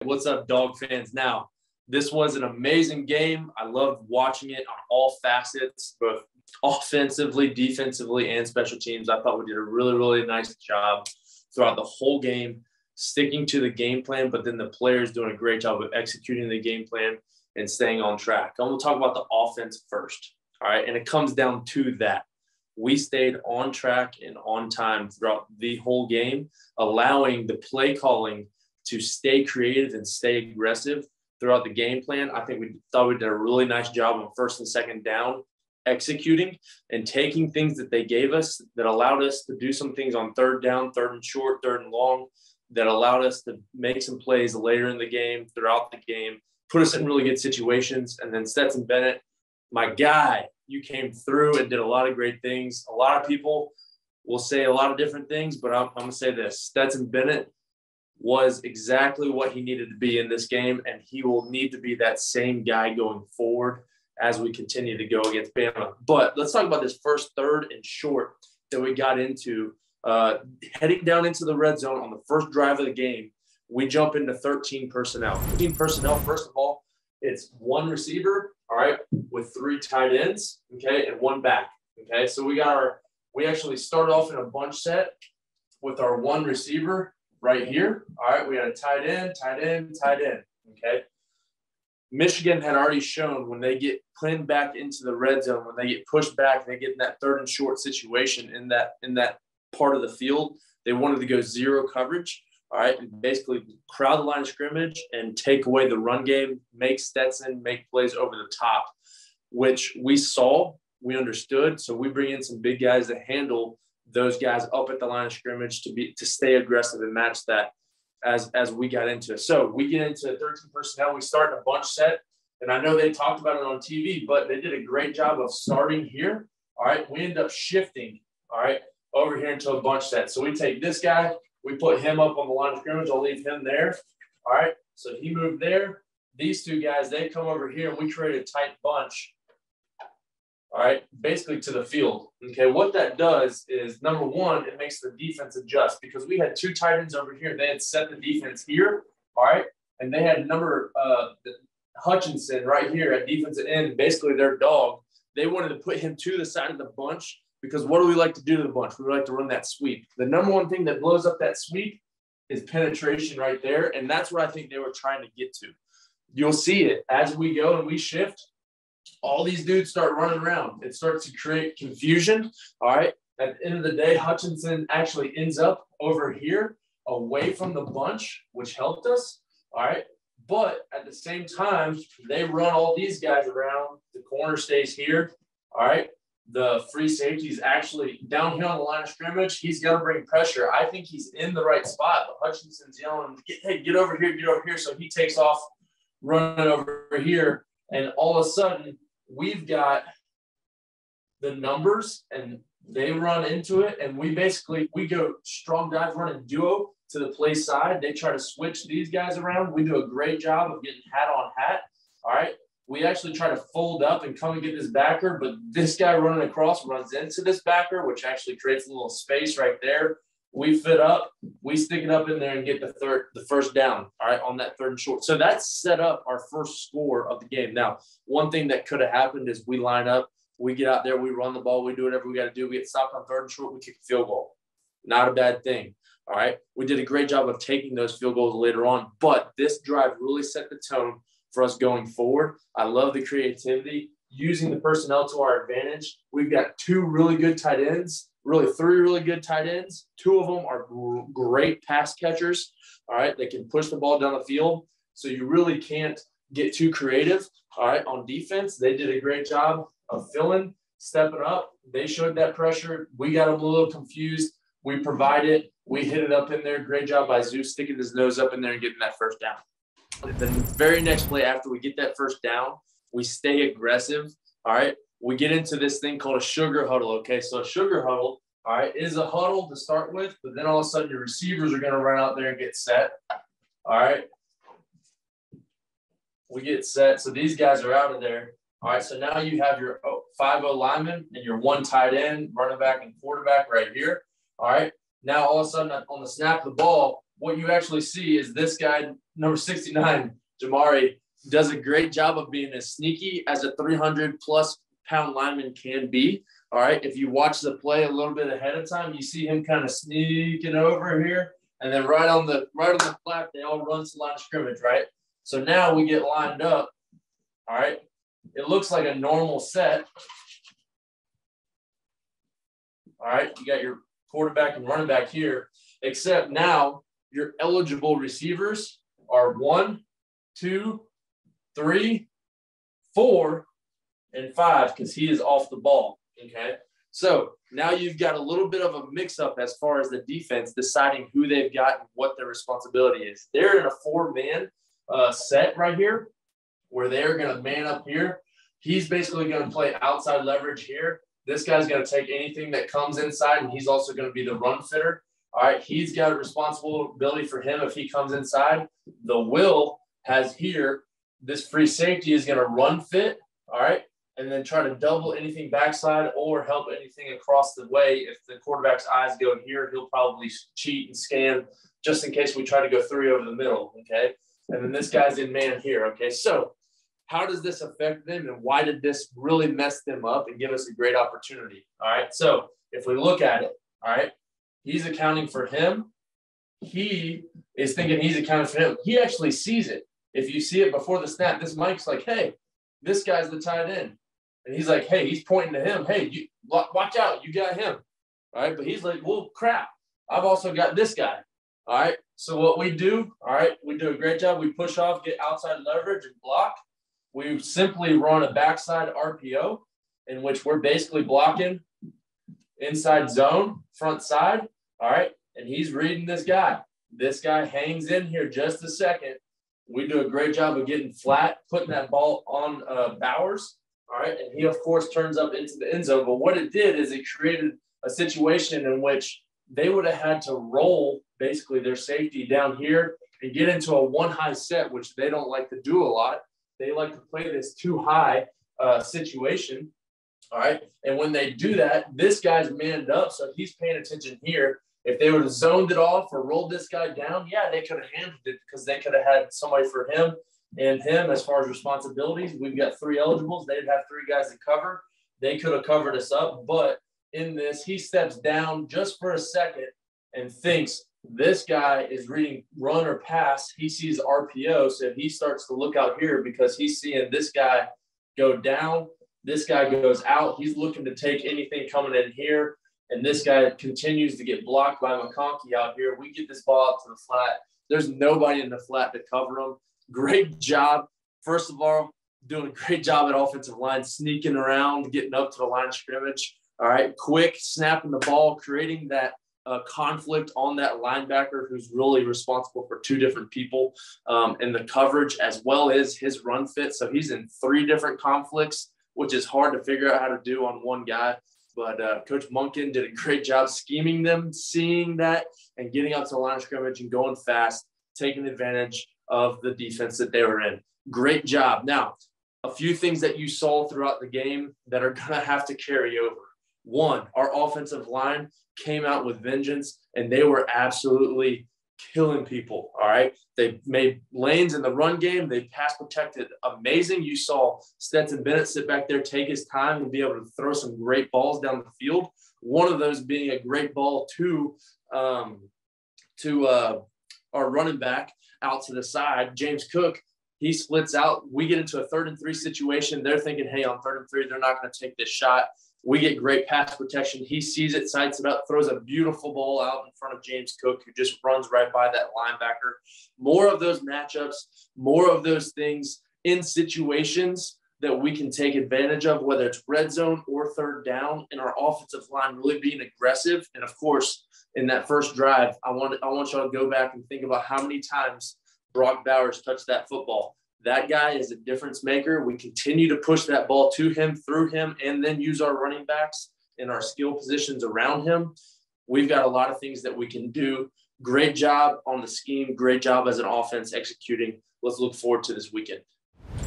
What's up, dog fans? Now, this was an amazing game. I loved watching it on all facets, both offensively, defensively, and special teams. I thought we did a really, really nice job throughout the whole game, sticking to the game plan, but then the players doing a great job of executing the game plan and staying on track. I'm going to talk about the offense first, all right? And it comes down to that. We stayed on track and on time throughout the whole game, allowing the play calling to stay creative and stay aggressive throughout the game plan. I think we thought we did a really nice job on first and second down, executing and taking things that they gave us that allowed us to do some things on third down, third and short, third and long, that allowed us to make some plays later in the game, throughout the game, put us in really good situations. And then Stetson Bennett, my guy, you came through and did a lot of great things. A lot of people will say a lot of different things, but I'm going to say this. Stetson Bennett was exactly what he needed to be in this game, and he will need to be that same guy going forward as we continue to go against Bama. But let's talk about this first third and short that we got into. Heading down into the red zone on the first drive of the game, we jump into 13 personnel. 13 personnel, first of all, it's one receiver, all right, with three tight ends, okay, and one back, okay? So we actually started off in a bunch set with our one receiver right here, all right? We had a tight end, okay? Michigan had already shown when they get pinned back into the red zone, when they get pushed back, they get in that third and short situation in that part of the field, they wanted to go zero coverage, all right, and basically crowd the line of scrimmage and take away the run game, make Stetson make plays over the top, which we saw, we understood. So we bring in some big guys to handle those guys up at the line of scrimmage to stay aggressive and match that as we got into it. So we get into 13 personnel. We start in a bunch set, and I know they talked about it on TV, but they did a great job of starting here. All right, we end up shifting, all right, over here into a bunch set. So we take this guy, we put him up on the line of scrimmage. I'll leave him there. All right, so he moved there. These two guys, they come over here, and we create a tight bunch, all right, basically to the field. Okay, what that does is, number one, it makes the defense adjust because we had two tight ends over here. They had set the defense here, all right, and they had Hutchinson right here at defensive end, basically their dog. They wanted to put him to the side of the bunch because what do we like to do to the bunch? We like to run that sweep. The number one thing that blows up that sweep is penetration right there, and that's what I think they were trying to get to. You'll see it as we go and we shift. All these dudes start running around. It starts to create confusion, all right? At the end of the day, Hutchinson actually ends up over here away from the bunch, which helped us, all right? But at the same time, they run all these guys around. The corner stays here, all right? The free safety is actually down here on the line of scrimmage. He's going to bring pressure. I think he's in the right spot, but Hutchinson's yelling, hey, get over here, get over here. So he takes off running over here, and all of a sudden, we've got the numbers, and they run into it, and we go strong dive running duo to the play side. They try to switch these guys around. We do a great job of getting hat on hat, all right? We actually try to fold up and come and get this backer, but this guy running across runs into this backer, which actually creates a little space right there. We fit up, we stick it up in there and get the first down, all right, on that third and short. So that set up our first score of the game. Now, one thing that could have happened is we line up, we get out there, we run the ball, we do whatever we got to do. We get stopped on third and short, we kick a field goal. Not a bad thing, all right? We did a great job of taking those field goals later on, but this drive really set the tone for us going forward. I love the creativity, using the personnel to our advantage. We've got two really good tight ends. Really, three really good tight ends. Two of them are great pass catchers, all right? They can push the ball down the field, so you really can't get too creative, all right? On defense, they did a great job of filling, stepping up. They showed that pressure. We got them a little confused. We provided. We hit it up in there. Great job by Zeus sticking his nose up in there and getting that first down. The very next play after we get that first down, we stay aggressive, all right? We get into this thing called a sugar huddle, okay? So a sugar huddle, all right, is a huddle to start with, but then all of a sudden your receivers are going to run out there and get set, all right? We get set. So these guys are out of there, all right? So now you have your 5-0 lineman and your one tight end, running back, and quarterback right here, all right? Now all of a sudden on the snap of the ball, what you actually see is this guy, number 69, Jamari, does a great job of being as sneaky as a 300-plus pound lineman can be. All right, if you watch the play a little bit ahead of time, you see him kind of sneaking over here, and then right on the flat, they all run to the line of scrimmage, right? So now we get lined up. All right, it looks like a normal set. All right, you got your quarterback and running back here, except now your eligible receivers are 1, 2, 3, 4, and 5 because he is off the ball. Okay, so now you've got a little bit of a mix-up as far as the defense deciding who they've got and what their responsibility is. They're in a 4-man set right here where they're going to man up here. He's basically going to play outside leverage here. This guy's going to take anything that comes inside, and he's also going to be the run fitter. All right, he's got a responsibility for him if he comes inside. The Will has here, this free safety is going to run fit, all right, and then try to double anything backside or help anything across the way. If the quarterback's eyes go here, he'll probably cheat and scan just in case we try to go 3 over the middle, okay? And then this guy's in man here, okay? So how does this affect them, and why did this really mess them up and give us a great opportunity, all right? So if we look at it, all right, he's accounting for him. He is thinking he's accounting for him. He actually sees it. If you see it before the snap, this Mike's like, hey, this guy's the tight end. And he's like, hey, he's pointing to him. Hey, you watch out. You got him. All right. But he's like, well, crap. I've also got this guy. All right. So what we do, all right, we do a great job. We push off, get outside leverage and block. We simply run a backside RPO in which we're basically blocking inside zone, front side. All right. And he's reading this guy. This guy hangs in here just a second. We do a great job of getting flat, putting that ball on Bowers. All right. And he, of course, turns up into the end zone. But what it did is it created a situation in which they would have had to roll basically their safety down here and get into a 1-high set, which they don't like to do a lot. They like to play this 2-high situation. All right. And when they do that, this guy's manned up. So he's paying attention here. If they would have zoned it off or rolled this guy down, yeah, they could have handled it because they could have had somebody for him and him as far as responsibilities. We've got 3 eligibles. They'd have 3 guys to cover. They could have covered us up. But in this, he steps down just for a second and thinks this guy is reading run or pass. He sees RPO. So he starts to look out here because he's seeing this guy go down. This guy goes out. He's looking to take anything coming in here. And this guy continues to get blocked by McConkey out here. We get this ball up to the flat. There's nobody in the flat to cover him. Great job. First of all, doing a great job at offensive line, sneaking around, getting up to the line of scrimmage. All right, quick snapping the ball, creating that conflict on that linebacker who's really responsible for 2 different people in the coverage as well as his run fit. So he's in 3 different conflicts, which is hard to figure out how to do on one guy. But Coach Munkin did a great job scheming them, seeing that, and getting up to the line of scrimmage and going fast, taking advantage of the defense that they were in. Great job. Now, a few things that you saw throughout the game that are going to have to carry over. 1, our offensive line came out with vengeance, and they were absolutely killing people, all right? They made lanes in the run game. They pass protected amazing. You saw Stetson Bennett sit back there, take his time, and be able to throw some great balls down the field. One of those being a great ball to our running back out to the side, James Cook. He splits out. We get into a 3rd and 3 situation. They're thinking, hey, on 3rd and 3, they're not going to take this shot. We get great pass protection. He sees it, sights it up, throws a beautiful ball out in front of James Cook, who just runs right by that linebacker. More of those matchups, more of those things in situations that we can take advantage of, whether it's red zone or 3rd down, and our offensive line really being aggressive. And, of course, in that first drive, I want y'all to go back and think about how many times Brock Bowers touched that football. That guy is a difference maker. We continue to push that ball to him, through him, and then use our running backs and our skill positions around him. We've got a lot of things that we can do. Great job on the scheme. Great job as an offense executing. Let's look forward to this weekend.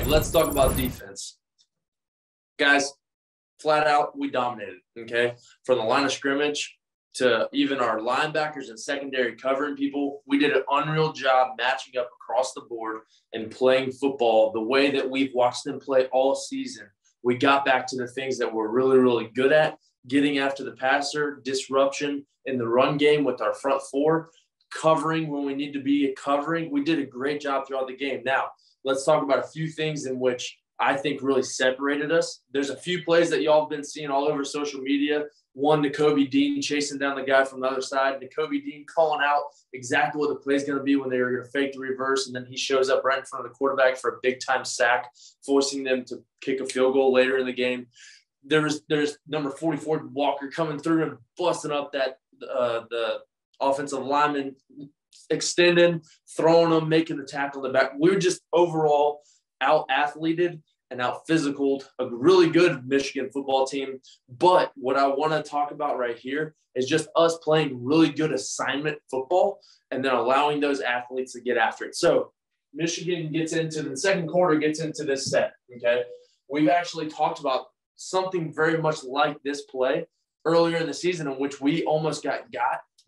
Let's talk about defense. Guys, flat out, we dominated, okay? From the line of scrimmage to even our linebackers and secondary covering people. We did an unreal job matching up across the board and playing football the way that we've watched them play all season. We got back to the things that we're really, really good at, getting after the passer, disruption in the run game with our front four, covering when we need to be covering. We did a great job throughout the game. Now, let's talk about a few things in which I think really separated us. There's a few plays that y'all have been seeing all over social media. One, Nakobe Dean chasing down the guy from the other side. Nakobe Dean calling out exactly what the play is going to be when they were going to fake the reverse, and then he shows up right in front of the quarterback for a big-time sack, forcing them to kick a field goal later in the game. There's number 44 Walker coming through and busting up that the offensive lineman, extending, throwing them, making the tackle in the back. We were just overall out-athleted and out-physicaled a really good Michigan football team. But what I want to talk about right here is just us playing really good assignment football and then allowing those athletes to get after it. So Michigan gets into the second quarter, gets into this set, okay? We've actually talked about something very much like this play earlier in the season in which we almost got,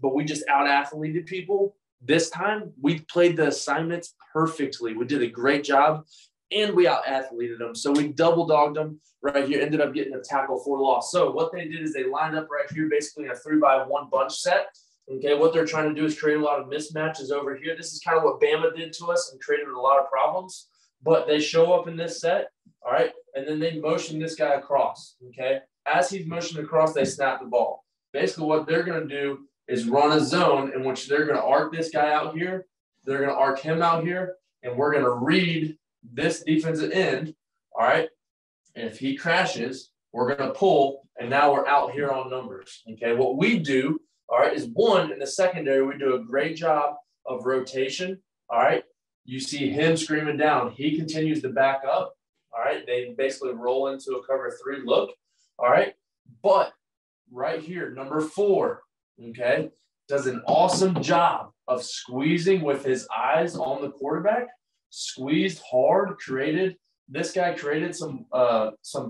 but we just out-athleted people. This time, we played the assignments perfectly. We did a great job, and we out-athleted them. So we double-dogged them right here, ended up getting a tackle for loss. So what they did is they lined up right here, basically in a 3-by-1 bunch set. Okay, what they're trying to do is create a lot of mismatches over here. This is kind of what Bama did to us and created a lot of problems. But they show up in this set, all right, and then they motion this guy across, okay? As he's motioned across, they snap the ball. Basically what they're going to do is run a zone in which they're going to arc this guy out here. They're going to arc him out here, and we're going to read this defensive end, all right? And if he crashes, we're going to pull, and now we're out here on numbers, okay? What we do, all right, is one, in the secondary, we do a great job of rotation, all right? You see him screaming down. He continues to back up, all right? They basically roll into a cover 3 look, all right? But right here, number 4, okay, does an awesome job of squeezing with his eyes on the quarterback, squeezed hard, this guy created some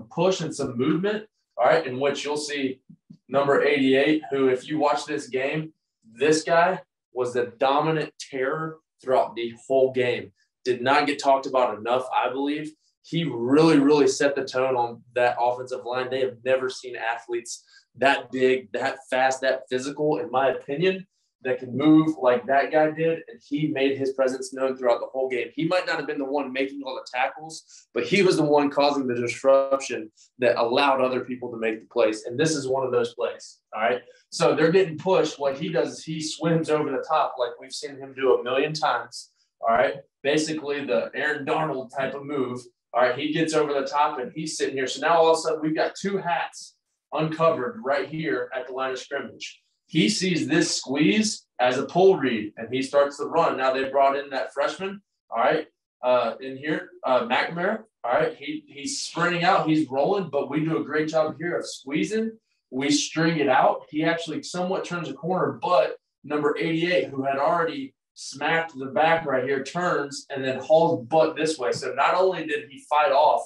push and some movement, all right, in which you'll see number 88, who, if you watch this game, this guy was the dominant terror throughout the whole game. Did not get talked about enough, I believe. He really, really set the tone on that offensive line. They have never seen athletes that big, that fast, that physical, in my opinion, that can move like that guy did, and he made his presence known throughout the whole game. He might not have been the one making all the tackles, but he was the one causing the disruption that allowed other people to make the plays, and this is one of those plays, all right? So they're getting pushed. What he does is he swims over the top like we've seen him do a million times, all right? Basically the Aaron Darnold type of move, all right? He gets over the top, and he's sitting here. So now all of a sudden we've got 2 hats uncovered right here at the line of scrimmage. He sees this squeeze as a pull read, and he starts to run. Now they brought in that freshman, all right, in here, McNamara, all right. He's sprinting out, he's rolling, but we do a great job here of squeezing. We string it out. He actually somewhat turns a corner, but number 88, who had already smacked the back right here, turns and then hauls butt this way. So not only did he fight off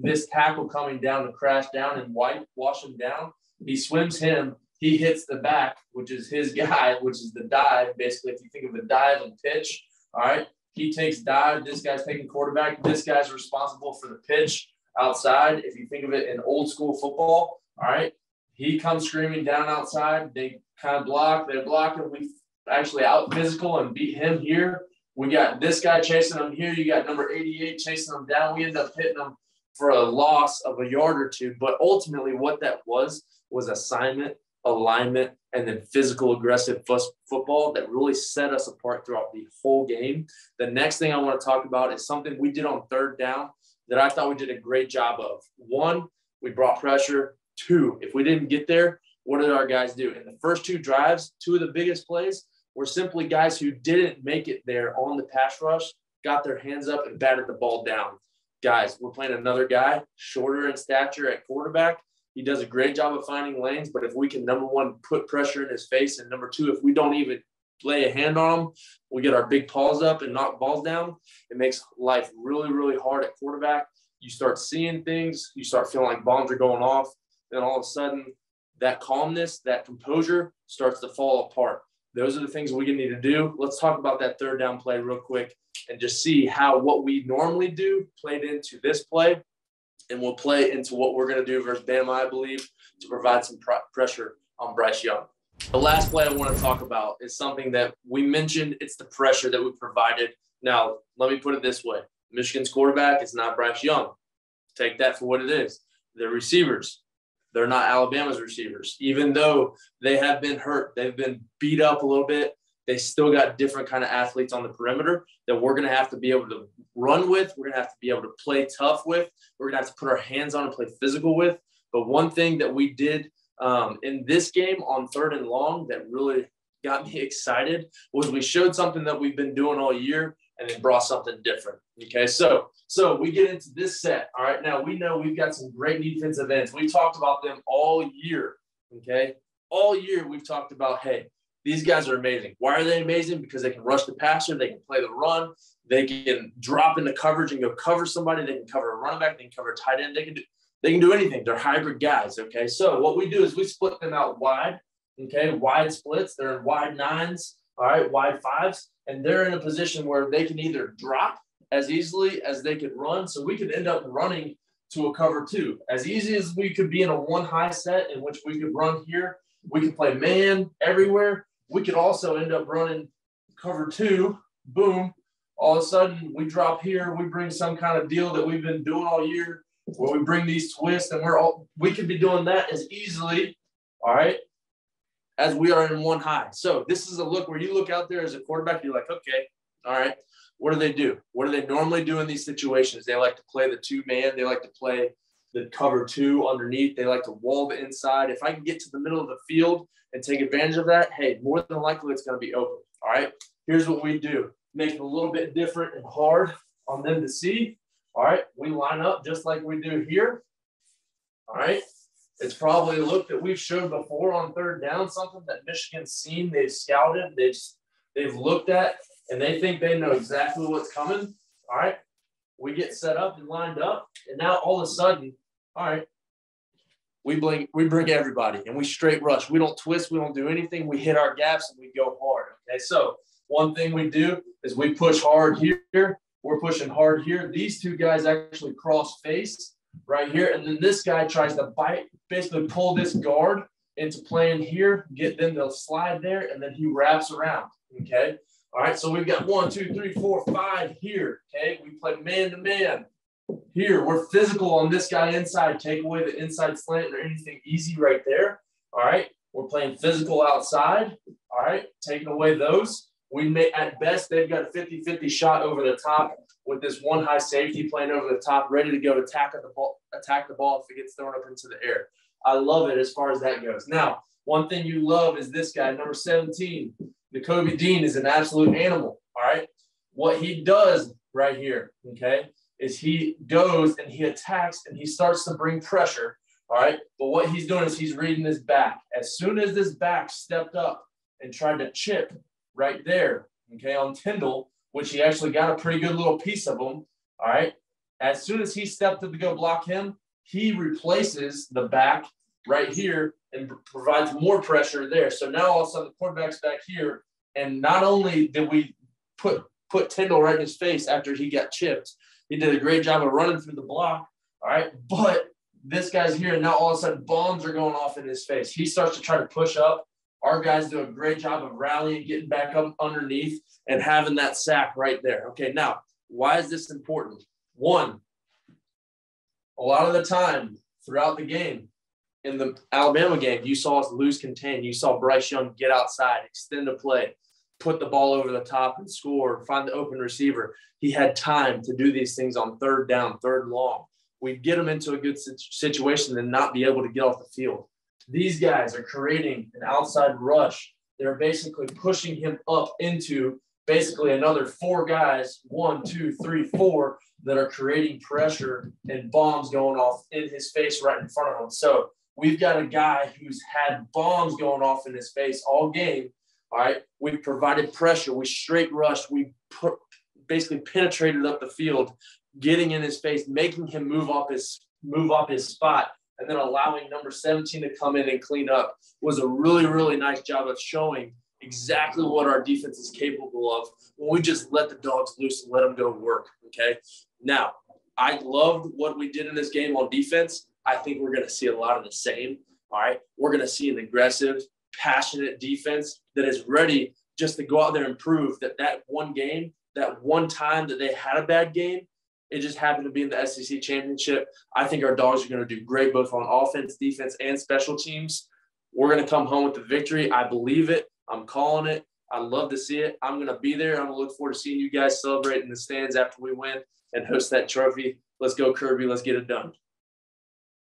this tackle coming down to crash down and wash him down, he swims him. He hits the back, which is his guy, which is the dive. Basically, if you think of a dive and pitch, all right, he takes dive. This guy's taking quarterback. This guy's responsible for the pitch outside. If you think of it in old school football, all right, he comes screaming down outside. They kind of block. They block him. We actually out physical and beat him here. We got this guy chasing him here. You got number 88 chasing him down. We end up hitting him for a loss of a yard or 2. But ultimately what that was assignment, alignment, and then physical, aggressive football that really set us apart throughout the whole game. The next thing I want to talk about is something we did on 3rd down that I thought we did a great job of. 1, we brought pressure. 2, if we didn't get there, what did our guys do? In the first 2 drives, 2 of the biggest plays were simply guys who didn't make it there on the pass rush, got their hands up and batted the ball down. Guys, we're playing another guy, shorter in stature at quarterback. He does a great job of finding lanes, but if we can, number 1, put pressure in his face, and number 2, if we don't even lay a hand on him, we get our big paws up and knock balls down. It makes life really, really hard at quarterback. You start seeing things. You start feeling like bombs are going off. Then all of a sudden, that calmness, that composure starts to fall apart. Those are the things we need to do. Let's talk about that third down play real quick and just see how what we normally do played into this play, and we'll play into what we're going to do versus Bama, I believe, to provide some pressure on Bryce Young. The last play I want to talk about is something that we mentioned. It's the pressure that we provided. Now, let me put it this way. Michigan's quarterback is not Bryce Young. Take that for what it is. They're receivers. They're not Alabama's receivers. Even though they have been hurt, they've been beat up a little bit, they still got different kind of athletes on the perimeter that we're going to have to be able to run with. We're going to have to be able to play tough with. We're going to have to put our hands on and play physical with. But one thing that we did in this game on 3rd and long that really got me excited was we showed something that we've been doing all year and then brought something different. Okay, so we get into this set. All right, now we know we've got some great defensive ends. We talked about them all year. Okay, all year we've talked about, hey, these guys are amazing. Why are they amazing? Because they can rush the passer, they can play the run, they can drop into coverage and go cover somebody, they can cover a running back, they can cover a tight end, they can do anything. They're hybrid guys. Okay, so what we do is we split them out wide. Okay, wide splits. They're in wide 9s. All right, wide 5s. And they're in a position where they can either drop as easily as they could run. So we could end up running to a cover 2. As easy as we could be in a 1-high set in which we could run here, we could play man everywhere. We could also end up running cover 2, boom. All of a sudden, we drop here. We bring some kind of deal that we've been doing all year where we bring these twists, and we could be doing that as easily, all right, as we are in 1-high. So this is a look where you look out there as a quarterback, you're like, okay, all right, what do they do? What do they normally do in these situations? They like to play the 2-man. They like to play the cover 2 underneath. They like to wall the inside. If I can get to the middle of the field and take advantage of that, hey, more than likely it's going to be open, all right? Here's what we do. Make it a little bit different and hard on them to see. All right, we line up just like we do here. All right, it's probably a look that we've showed before on 3rd down, something that Michigan's seen, they've scouted, they've looked at, and they think they know exactly what's coming. All right, we get set up and lined up, and now all of a sudden, all right, we bring everybody, and we straight rush. We don't twist, we don't do anything. We hit our gaps, and we go hard. Okay, so one thing we do is we push hard here. We're pushing hard here. These 2 guys actually cross face right here. And then this guy tries to basically pull this guard into playing here, get them to slide there, and then he wraps around, okay? All right, so we've got 1, 2, 3, 4, 5 here, okay? We play man-to-man. Here, we're physical on this guy inside. Take away the inside slant or anything easy right there, all right? We're playing physical outside, all right? Taking away those. We may, at best, they've got a 50-50 shot over the top with this 1-high safety playing over the top, ready to go to attack the ball if it gets thrown up into the air. I love it as far as that goes. Now, one thing you love is this guy, number 17, Nakobe Dean, is an absolute animal, all right? What he does right here, okay, is he goes and he attacks and he starts to bring pressure, all right? But what he's doing is he's reading his back. As soon as this back stepped up and tried to chip right there, okay, on Tyndall, which he actually got a pretty good little piece of him, all right? As soon as he stepped up to go block him, he replaces the back right here and provides more pressure there. So now all of a sudden the quarterback's back here, and not only did we put Tyndall right in his face after he got chipped, he did a great job of running through the block, all right? But this guy's here, and now all of a sudden bombs are going off in his face. He starts to try to push up. Our guys do a great job of rallying, getting back up underneath, and having that sack right there. Okay, now, why is this important? One, a lot of the time throughout the game, in the Alabama game, you saw us lose contain. You saw Bryce Young get outside, extend a play, put the ball over the top and score, find the open receiver. He had time to do these things on 3rd down, 3rd and long. We'd get him into a good situation and not be able to get off the field. These guys are creating an outside rush. They're basically pushing him up into basically another 4 guys, 1, 2, 3, 4, that are creating pressure and bombs going off in his face right in front of him. So we've got a guy who's had bombs going off in his face all game, all right? We provided pressure. We straight rushed. We basically penetrated up the field, getting in his face, making him move up his spot, and then allowing number 17 to come in and clean up was a really, really nice job of showing exactly what our defense is capable of when we just let the dogs loose and let them go work, okay? Now, I loved what we did in this game on defense. I think we're going to see a lot of the same, all right? We're going to see an aggressive, passionate defense that is ready just to go out there and prove that one game, that one time that they had a bad game, it just happened to be in the SEC championship. I think our dogs are going to do great both on offense, defense, and special teams. We're going to come home with the victory. I believe it. I'm calling it. I love to see it. I'm going to be there. I'm going to look forward to seeing you guys celebrate in the stands after we win and host that trophy. Let's go, Kirby. Let's get it done.